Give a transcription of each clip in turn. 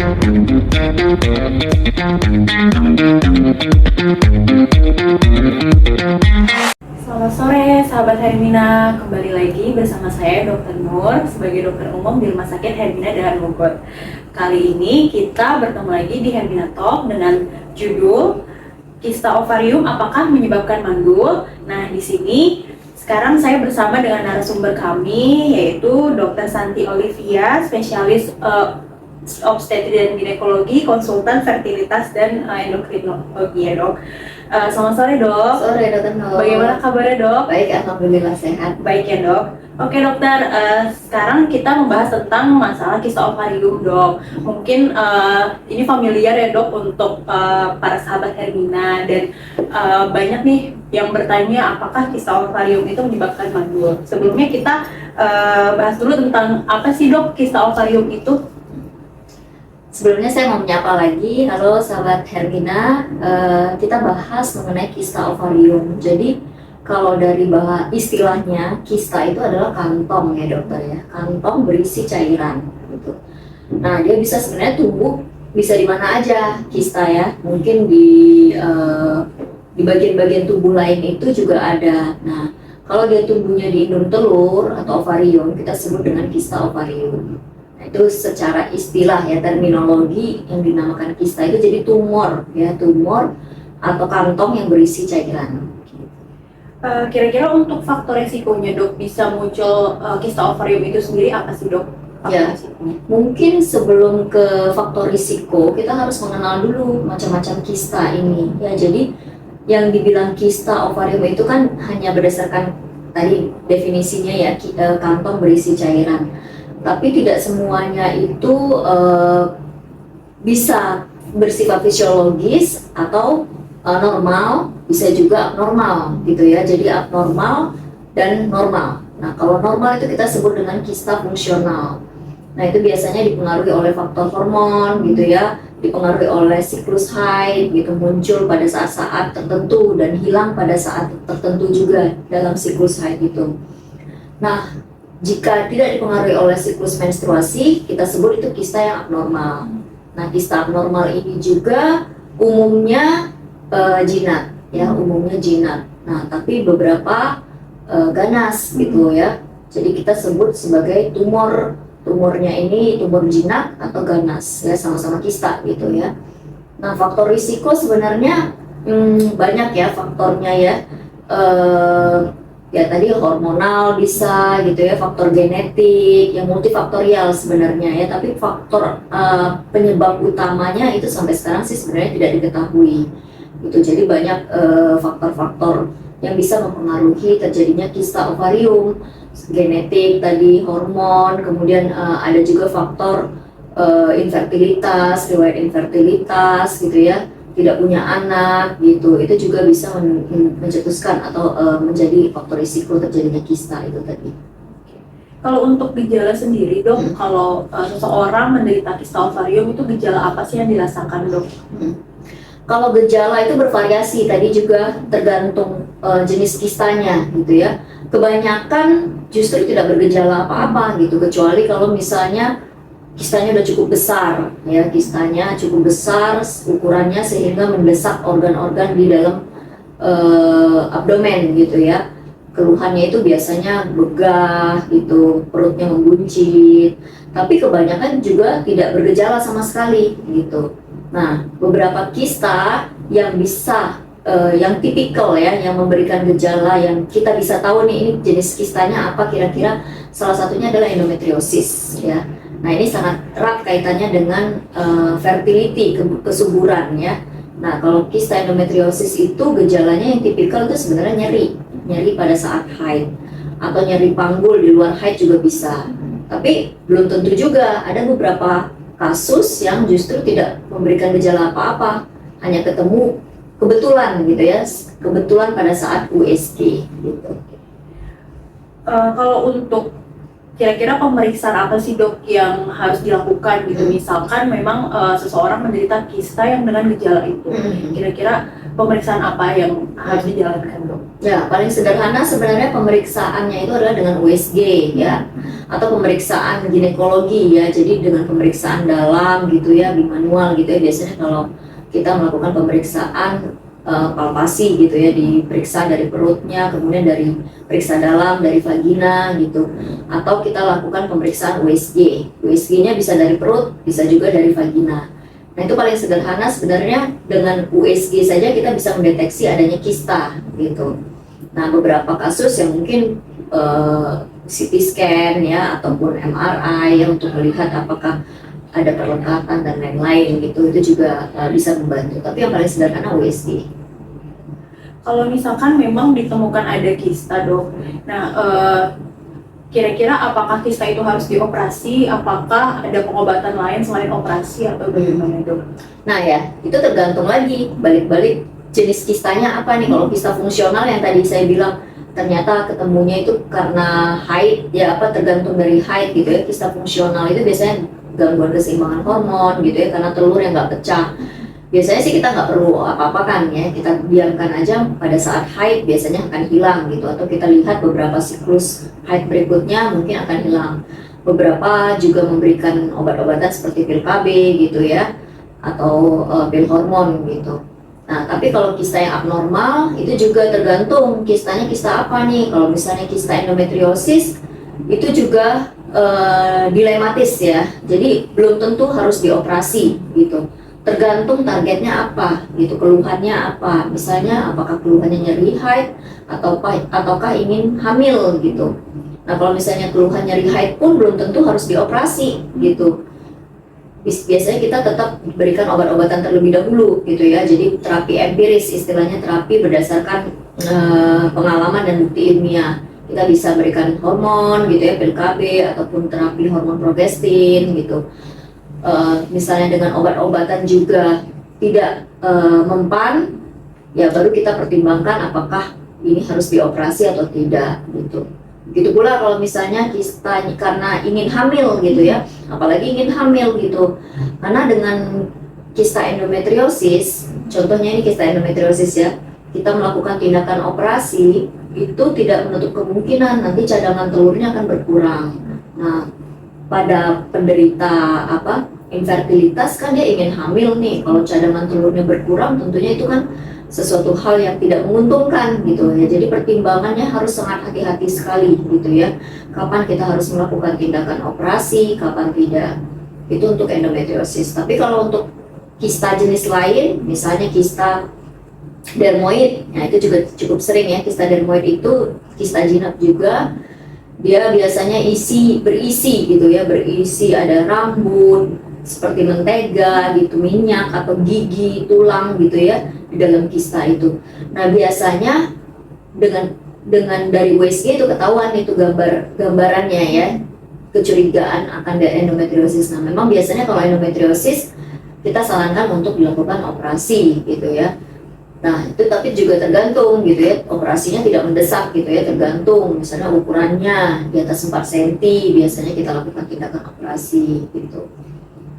Selamat sore, sahabat Hermina. Kembali lagi bersama saya Dr. Nur sebagai dokter umum di Rumah Sakit Hermina Daan Bogor. Kali ini kita bertemu lagi di Hermina Talk dengan judul Kista Ovarium Apakah Menyebabkan Mandul? Nah, di sini sekarang saya bersama dengan narasumber kami yaitu Dr. Santi Olivia, spesialis obstetri dan ginekologi, konsultan fertilitas dan endokrinologi ya dok. Selamat sore dok. Sore dokter Nur. Bagaimana kabarnya dok? Baik, alhamdulillah sehat. Baik ya dok. Oke dokter, sekarang kita membahas tentang masalah kista ovarium dok. Mungkin ini familiar ya dok untuk para sahabat Hermina dan banyak nih yang bertanya apakah kista ovarium itu menyebabkan mandul. Sebelumnya kita bahas dulu tentang apa sih dok kista ovarium itu? Sebelumnya saya mau menyapa lagi, halo sahabat Hermina. Kita bahas mengenai kista ovarium. Jadi kalau dari istilahnya, kista itu adalah kantong ya dokter ya, kantong berisi cairan gitu. Nah, dia bisa sebenarnya tumbuh bisa di mana aja kista ya, mungkin di bagian-bagian tubuh lain itu juga ada. Nah, kalau dia tumbuhnya di indung telur atau ovarium, kita sebut dengan kista ovarium. Nah, itu secara istilah ya, terminologi yang dinamakan kista itu jadi tumor ya, tumor atau kantong yang berisi cairan. Kira-kira untuk faktor resikonya dok bisa muncul kista ovarium itu sendiri apa sih dok? Ya, mungkin sebelum ke faktor risiko kita harus mengenal dulu macam-macam kista ini ya. Jadi yang dibilang kista ovarium itu kan hanya berdasarkan tadi definisinya ya, kantong berisi cairan. Tapi tidak semuanya itu bisa bersifat fisiologis atau normal, bisa juga abnormal gitu ya. Jadi abnormal dan normal. Nah, kalau normal itu kita sebut dengan kista fungsional. Nah, itu biasanya dipengaruhi oleh faktor hormon gitu ya, dipengaruhi oleh siklus haid gitu, muncul pada saat-saat tertentu dan hilang pada saat tertentu juga dalam siklus haid itu. Nah, jika tidak dipengaruhi oleh siklus menstruasi, kita sebut itu kista yang abnormal. Nah, kista abnormal ini juga umumnya jinak ya, umumnya jinak. Nah, tapi beberapa ganas gitu ya. Jadi kita sebut sebagai tumornya ini tumor jinak atau ganas ya, sama-sama kista gitu ya. Nah, faktor risiko sebenarnya banyak ya faktornya ya. Ya tadi hormonal bisa gitu ya, faktor genetik yang multifaktorial sebenarnya ya, tapi faktor penyebab utamanya itu sampai sekarang sih sebenarnya tidak diketahui gitu. Jadi banyak faktor-faktor yang bisa mempengaruhi terjadinya kista ovarium, genetik tadi, hormon, kemudian ada juga faktor infertilitas, riwayat infertilitas gitu ya, tidak punya anak gitu, itu juga bisa mencetuskan atau menjadi faktor risiko terjadinya kista itu tadi. Kalau untuk gejala sendiri dok, kalau seseorang menderita kista ovarium itu gejala apa sih yang dirasakan dok? Kalau gejala itu bervariasi, tadi juga tergantung jenis kistanya gitu ya. Kebanyakan justru tidak bergejala apa-apa gitu, kecuali kalau misalnya kistanya udah cukup besar ya, kistanya cukup besar ukurannya sehingga mendesak organ-organ di dalam abdomen gitu ya. Keluhannya itu biasanya begah gitu, perutnya membuncit, tapi kebanyakan juga tidak bergejala sama sekali gitu. Nah, beberapa kista yang bisa yang tipikal ya, yang memberikan gejala yang kita bisa tahu nih ini jenis kistanya apa kira-kira, salah satunya adalah endometriosis ya. Nah, ini sangat erat kaitannya dengan fertility, kesuburan ya. Nah, kalau kista endometriosis itu gejalanya yang tipikal itu sebenarnya nyeri pada saat haid atau nyeri panggul di luar haid juga bisa. Tapi belum tentu juga, ada beberapa kasus yang justru tidak memberikan gejala apa-apa, hanya ketemu kebetulan gitu ya, kebetulan pada saat USG gitu. Kalau untuk kira-kira pemeriksaan apa sih dok yang harus dilakukan gitu, misalkan memang seseorang menderita kista yang dengan gejala itu, kira-kira pemeriksaan apa yang harus dijalankan, Dok? Ya, paling sederhana sebenarnya pemeriksaannya itu adalah dengan USG ya, atau pemeriksaan ginekologi ya. Jadi dengan pemeriksaan dalam gitu ya, bimanual gitu ya. Biasanya kalau kita melakukan pemeriksaan palpasi gitu ya, diperiksa dari perutnya, kemudian dari periksa dalam dari vagina gitu, atau kita lakukan pemeriksaan USG. USG-nya bisa dari perut, bisa juga dari vagina. Nah itu paling sederhana sebenarnya, dengan USG saja kita bisa mendeteksi adanya kista gitu. Nah beberapa kasus yang mungkin CT scan ya ataupun MRI ya, untuk melihat apakah ada perlekatan dan lain-lain gitu, itu juga bisa membantu. Tapi yang paling sederhana USG. Kalau misalkan memang ditemukan ada kista, Dok, nah kira-kira apakah kista itu harus dioperasi? Apakah ada pengobatan lain selain operasi atau bagaimana, Dok? Nah ya, itu tergantung lagi balik-balik jenis kistanya apa nih. Kalau kista fungsional yang tadi saya bilang ternyata ketemunya itu karena haid ya, apa tergantung dari haid gitu ya. Kista fungsional itu biasanya gangguan keseimbangan hormon gitu ya, karena telur yang nggak pecah. Biasanya sih kita nggak perlu apa-apa kan ya, kita biarkan aja pada saat haid biasanya akan hilang gitu, atau kita lihat beberapa siklus haid berikutnya mungkin akan hilang. Beberapa juga memberikan obat-obatan seperti pil KB gitu ya, atau pil hormon gitu. Nah tapi kalau kista yang abnormal itu juga tergantung kistanya kista apa nih. Kalau misalnya kista endometriosis itu juga dilematis ya, jadi belum tentu harus dioperasi gitu, tergantung targetnya apa gitu, keluhannya apa, misalnya apakah keluhannya nyeri haid ataukah ingin hamil gitu. Nah kalau misalnya keluhan nyeri haid pun belum tentu harus dioperasi gitu, biasanya kita tetap berikan obat-obatan terlebih dahulu gitu ya. Jadi terapi empiris, istilahnya terapi berdasarkan pengalaman dan bukti ilmiah. Kita bisa berikan hormon gitu ya, pil KB ataupun terapi hormon progestin gitu. Misalnya dengan obat-obatan juga tidak mempan, ya baru kita pertimbangkan apakah ini harus dioperasi atau tidak gitu. Begitu pula kalau misalnya kista karena ingin hamil gitu ya, apalagi ingin hamil gitu, karena dengan kista endometriosis, contohnya ini kista endometriosis ya, kita melakukan tindakan operasi itu tidak menutup kemungkinan nanti cadangan telurnya akan berkurang. Nah pada penderita infertilitas kan dia ingin hamil nih, kalau cadangan telurnya berkurang tentunya itu kan sesuatu hal yang tidak menguntungkan gitu ya. Jadi pertimbangannya harus sangat hati-hati sekali gitu ya, kapan kita harus melakukan tindakan operasi, kapan tidak. Itu untuk endometriosis. Tapi kalau untuk kista jenis lain, misalnya kista dermoid, nah itu juga cukup sering ya. Kista dermoid itu kista jinak juga, dia biasanya berisi gitu ya, berisi ada rambut seperti mentega gitu, minyak atau gigi, tulang gitu ya di dalam kista itu. Nah biasanya dengan dari USG itu ketahuan itu gambarannya ya, kecurigaan akan endometriosis. Nah memang biasanya kalau endometriosis kita sarankan untuk dilakukan operasi gitu ya. Nah itu tapi juga tergantung gitu ya, operasinya tidak mendesak gitu ya, tergantung misalnya ukurannya di atas 4 cm biasanya kita lakukan tindakan operasi gitu.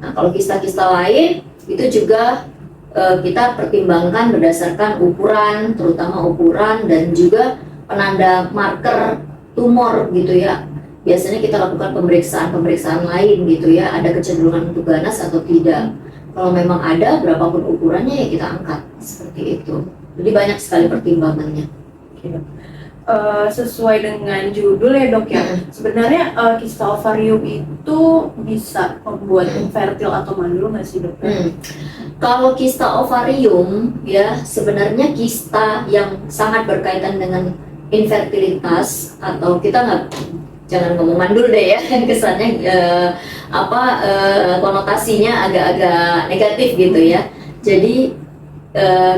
Nah kalau kista-kista lain itu juga kita pertimbangkan berdasarkan ukuran, terutama ukuran dan juga penanda marker tumor gitu ya. Biasanya kita lakukan pemeriksaan lain gitu ya, ada kecenderungan untuk ganas atau tidak. Kalau memang ada, berapapun ukurannya ya kita angkat, seperti itu. Jadi banyak sekali pertimbangannya. Sesuai dengan judul ya dok ya, sebenarnya kista ovarium itu bisa membuat infertil atau mandul nggak sih dok? Kalau kista ovarium ya sebenarnya kista yang sangat berkaitan dengan infertilitas, atau kita jangan ngomong mandul deh ya, kesannya konotasinya agak-agak negatif gitu ya. Jadi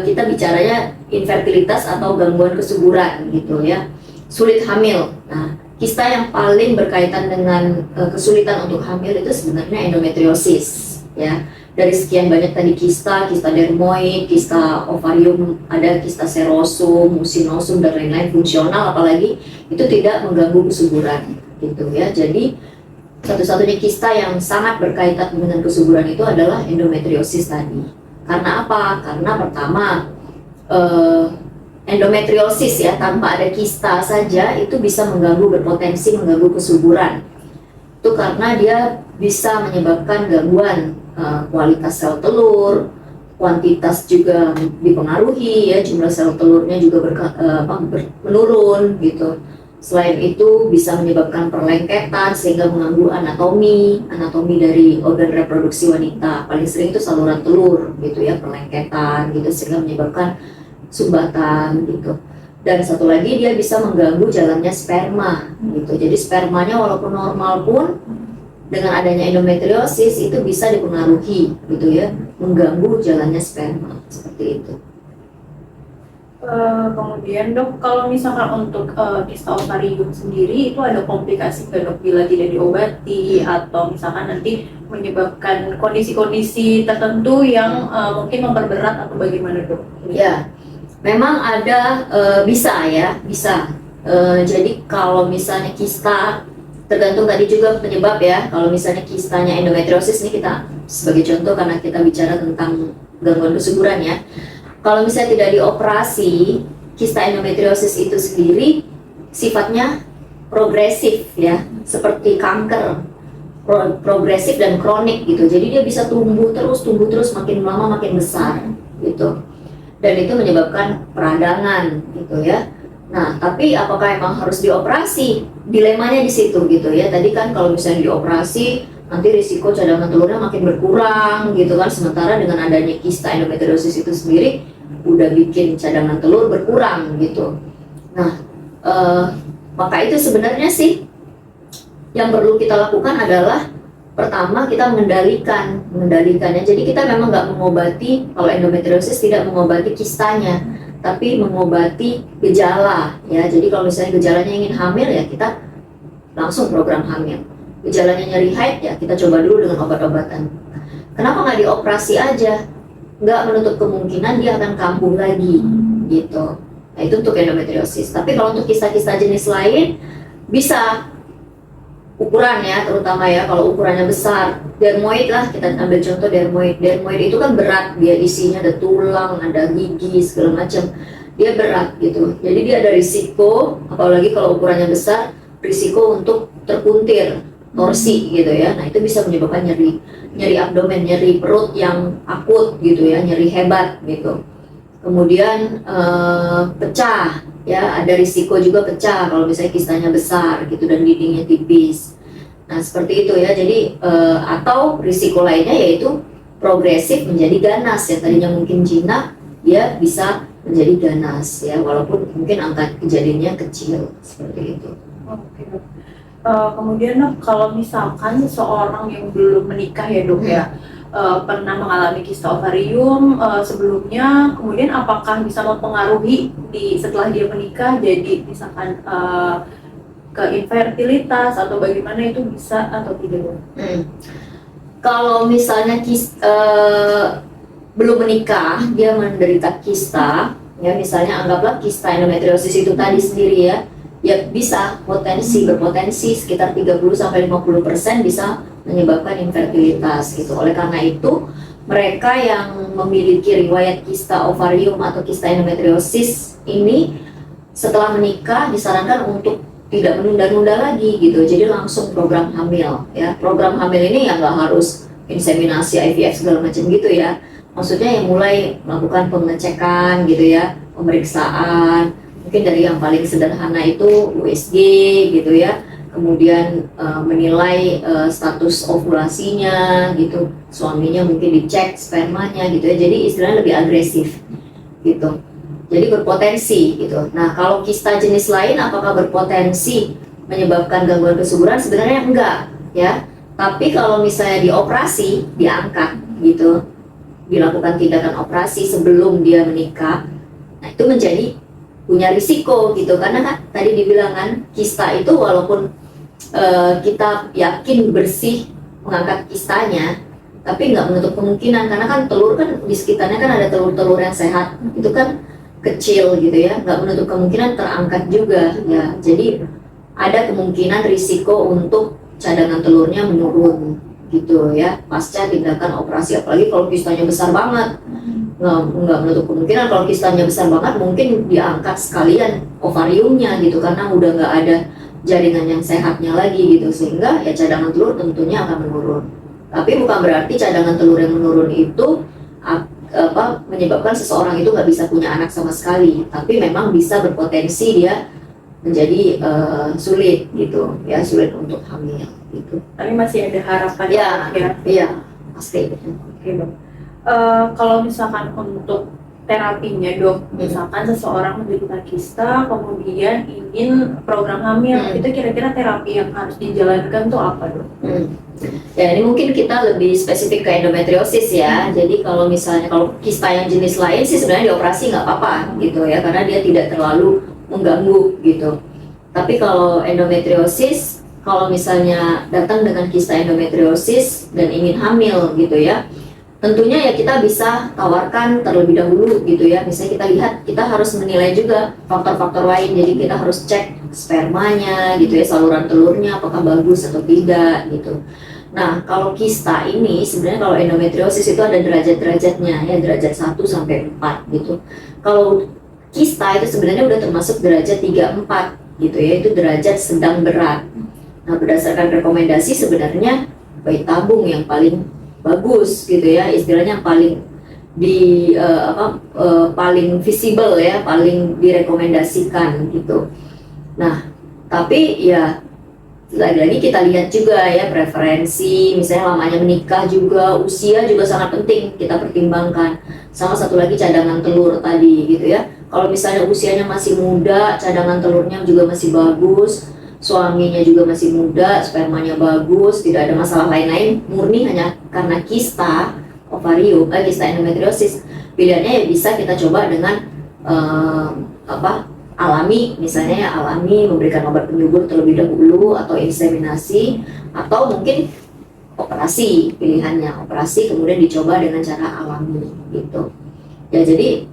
kita bicaranya infertilitas atau gangguan kesuburan gitu ya, sulit hamil. Nah kista yang paling berkaitan dengan kesulitan untuk hamil itu sebenarnya endometriosis ya. Dari sekian banyak tadi kista dermoid, kista ovarium, ada kista serosum, mucinosum dan lain-lain fungsional, apalagi itu tidak mengganggu kesuburan gitu ya. Jadi satu-satunya kista yang sangat berkaitan dengan kesuburan itu adalah endometriosis tadi. Karena apa? Karena pertama endometriosis ya, tanpa ada kista saja itu bisa berpotensi mengganggu kesuburan. Itu karena dia bisa menyebabkan gangguan kualitas sel telur, kuantitas juga dipengaruhi ya, jumlah sel telurnya juga menurun gitu. Selain itu bisa menyebabkan perlengketan sehingga mengganggu anatomi dari organ reproduksi wanita. Paling sering itu saluran telur gitu ya, perlengketan gitu sehingga menyebabkan sumbatan gitu. Dan satu lagi dia bisa mengganggu jalannya sperma gitu. Jadi spermanya walaupun normal pun dengan adanya endometriosis itu bisa dipengaruhi gitu ya, mengganggu jalannya sperma seperti itu. Kemudian dok, kalau misalkan untuk kista ovarium sendiri itu ada komplikasi nggak dok bila tidak diobati atau misalkan nanti menyebabkan kondisi-kondisi tertentu yang mungkin memperberat atau bagaimana dok? Ya, memang ada bisa. Jadi kalau misalnya kista tergantung tadi juga penyebab ya. Kalau misalnya kistanya endometriosis ini kita sebagai contoh karena kita bicara tentang gangguan kesuburan ya. Kalau misalnya tidak dioperasi, kista endometriosis itu sendiri sifatnya progresif ya, seperti kanker, progresif dan kronik gitu. Jadi dia bisa tumbuh terus, makin lama makin besar gitu. Dan itu menyebabkan peradangan gitu ya. Nah, tapi apakah emang harus dioperasi? Dilemanya di situ gitu ya. Tadi kan kalau misalnya dioperasi, nanti risiko cadangan telurnya makin berkurang gitu kan. Sementara dengan adanya kista endometriosis itu sendiri udah bikin cadangan telur berkurang gitu. Nah, maka itu sebenarnya sih yang perlu kita lakukan adalah pertama kita mengendalikannya. Jadi kita memang nggak mengobati, kalau endometriosis tidak mengobati kistanya, tapi mengobati gejala ya. Jadi kalau misalnya gejalanya ingin hamil ya kita langsung program hamil. Gejalanya nyeri haid ya kita coba dulu dengan obat-obatan. Kenapa nggak dioperasi aja? Nggak menutup kemungkinan dia akan kambuh lagi gitu. Nah itu untuk endometriosis. Tapi kalau untuk kista-kista jenis lain bisa ukuran ya, terutama ya kalau ukurannya besar, dermoid lah, kita ambil contoh dermoid. Dermoid itu kan berat, dia isinya ada tulang, ada gigi segala macam, dia berat gitu. Jadi dia ada risiko, apalagi kalau ukurannya besar, risiko untuk terpuntir, torsi gitu ya. Nah itu bisa menyebabkan nyeri abdomen, nyeri perut yang akut gitu ya, nyeri hebat gitu. Kemudian pecah ya, ada risiko juga pecah kalau misalnya kistanya besar gitu dan dindingnya tipis. Nah seperti itu ya. Jadi atau risiko lainnya yaitu progresif menjadi ganas ya, tadinya mungkin jinak dia bisa menjadi ganas ya, walaupun mungkin angka kejadiannya kecil seperti itu. Oke dok. Kemudian dok, kalau misalkan seorang yang belum menikah ya dok ya, pernah mengalami kista ovarium sebelumnya, kemudian apakah bisa mempengaruhi setelah dia menikah jadi misalkan ke infertilitas atau bagaimana, itu bisa atau tidak dok? Kalau misalnya belum menikah dia menderita kista ya, misalnya anggaplah kista endometriosis itu tadi sendiri ya, ya bisa berpotensi sekitar 30-50% bisa menyebabkan infertilitas gitu. Oleh karena itu mereka yang memiliki riwayat kista ovarium atau kista endometriosis ini setelah menikah disarankan untuk tidak menunda-nunda lagi gitu. Jadi langsung program hamil ya. Program hamil ini ya nggak harus inseminasi, IVF segala macam gitu ya. Maksudnya yang mulai melakukan pengecekan gitu ya, pemeriksaan. Mungkin dari yang paling sederhana itu USG gitu ya, kemudian menilai status ovulasinya gitu, suaminya mungkin dicek spermanya gitu ya, jadi istilahnya lebih agresif gitu, jadi berpotensi gitu. Nah kalau kista jenis lain apakah berpotensi menyebabkan gangguan kesuburan? Sebenarnya enggak ya, tapi kalau misalnya dioperasi, diangkat gitu, dilakukan tindakan operasi sebelum dia menikah, nah itu menjadi punya risiko gitu, karena kan tadi dibilang kan kista itu walaupun kita yakin bersih mengangkat kistanya, tapi nggak menutup kemungkinan karena kan telur kan di sekitarnya kan ada telur-telur yang sehat itu kan kecil gitu ya, nggak menutup kemungkinan terangkat juga ya. Jadi ada kemungkinan risiko untuk cadangan telurnya menurun gitu ya pasca tindakan operasi, apalagi kalau kistanya besar banget nggak menutup kemungkinan kalau kistanya besar banget mungkin diangkat sekalian ovariumnya gitu, karena udah nggak ada jaringan yang sehatnya lagi gitu, sehingga ya cadangan telur tentunya akan menurun. Tapi bukan berarti cadangan telur yang menurun itu menyebabkan seseorang itu nggak bisa punya anak sama sekali, tapi memang bisa berpotensi dia menjadi sulit gitu ya, sulit untuk hamil gitu. Tapi masih ada harapan Ya, ya. iya pasti. Oke dok. Kalau misalkan untuk terapinya dok, misalkan seseorang menderita kista kemudian ingin program hamil, itu kira-kira terapi yang harus dijalankan tuh apa dok? Ya ini mungkin kita lebih spesifik ke endometriosis ya. Jadi kalau misalnya kalau kista yang jenis lain sih sebenarnya dioperasi nggak apa-apa gitu ya, karena dia tidak terlalu mengganggu gitu. Tapi kalau endometriosis, kalau misalnya datang dengan kista endometriosis dan ingin hamil gitu ya, tentunya ya kita bisa tawarkan terlebih dahulu gitu ya. Misalnya kita lihat, kita harus menilai juga faktor-faktor lain. Jadi kita harus cek spermanya gitu ya, saluran telurnya apakah bagus atau tidak gitu. Nah kalau kista ini sebenarnya kalau endometriosis itu ada derajat-derajatnya ya, derajat 1 sampai 4 gitu. Kalau kista itu sebenarnya udah termasuk derajat 3-4 gitu ya, itu derajat sedang berat. Nah berdasarkan rekomendasi sebenarnya bayi tabung yang paling bagus gitu ya, istilahnya paling paling visible ya, paling direkomendasikan gitu. Nah tapi ya lagi-lagi kita lihat juga ya preferensi, misalnya lamanya menikah juga, usia juga sangat penting kita pertimbangkan. Sama satu lagi cadangan telur tadi gitu ya. Kalau misalnya usianya masih muda, cadangan telurnya juga masih bagus, suaminya juga masih muda, spermanya bagus, tidak ada masalah lain-lain, murni hanya karena kista ovarium, kista endometriosis, pilihannya ya bisa kita coba dengan alami, misalnya ya alami memberikan obat penyubur terlebih dahulu atau inseminasi, atau mungkin operasi, pilihannya operasi kemudian dicoba dengan cara alami gitu. Ya jadi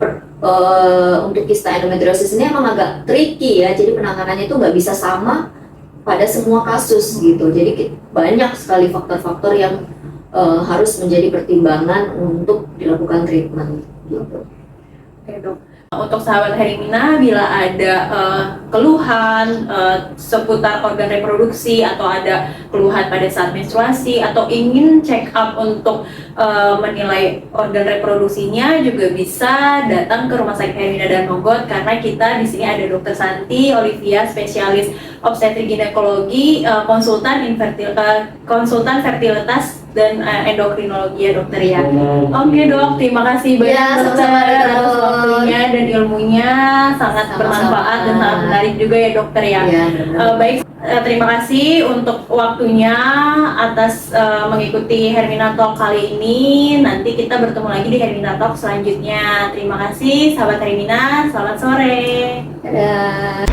untuk kista endometriosis ini emang agak tricky ya, jadi penanganannya itu nggak bisa sama pada semua kasus gitu. Jadi banyak sekali faktor-faktor yang harus menjadi pertimbangan untuk dilakukan treatment gitu. Oke dok. Untuk sahabat Hermina, bila ada keluhan seputar organ reproduksi atau ada keluhan pada saat menstruasi atau ingin check up untuk menilai organ reproduksinya, juga bisa datang ke Rumah Sakit Hermina dan Mogot, karena kita di sini ada Dr. Santi Olivia, spesialis obstetrik ginekologi, konsultan fertilitas dan endokrinologi ya dokter ya. Oke dok, terima kasih banyak Ya, dokter atas waktunya dan ilmunya, sangat Sama-sama. bermanfaat dan sangat menarik juga ya dokter ya. Ya, Baik, terima kasih untuk waktunya atas mengikuti Hermina Talk kali ini. Nanti kita bertemu lagi di Hermina Talk selanjutnya. Terima kasih sahabat Hermina, selamat sore. dadah.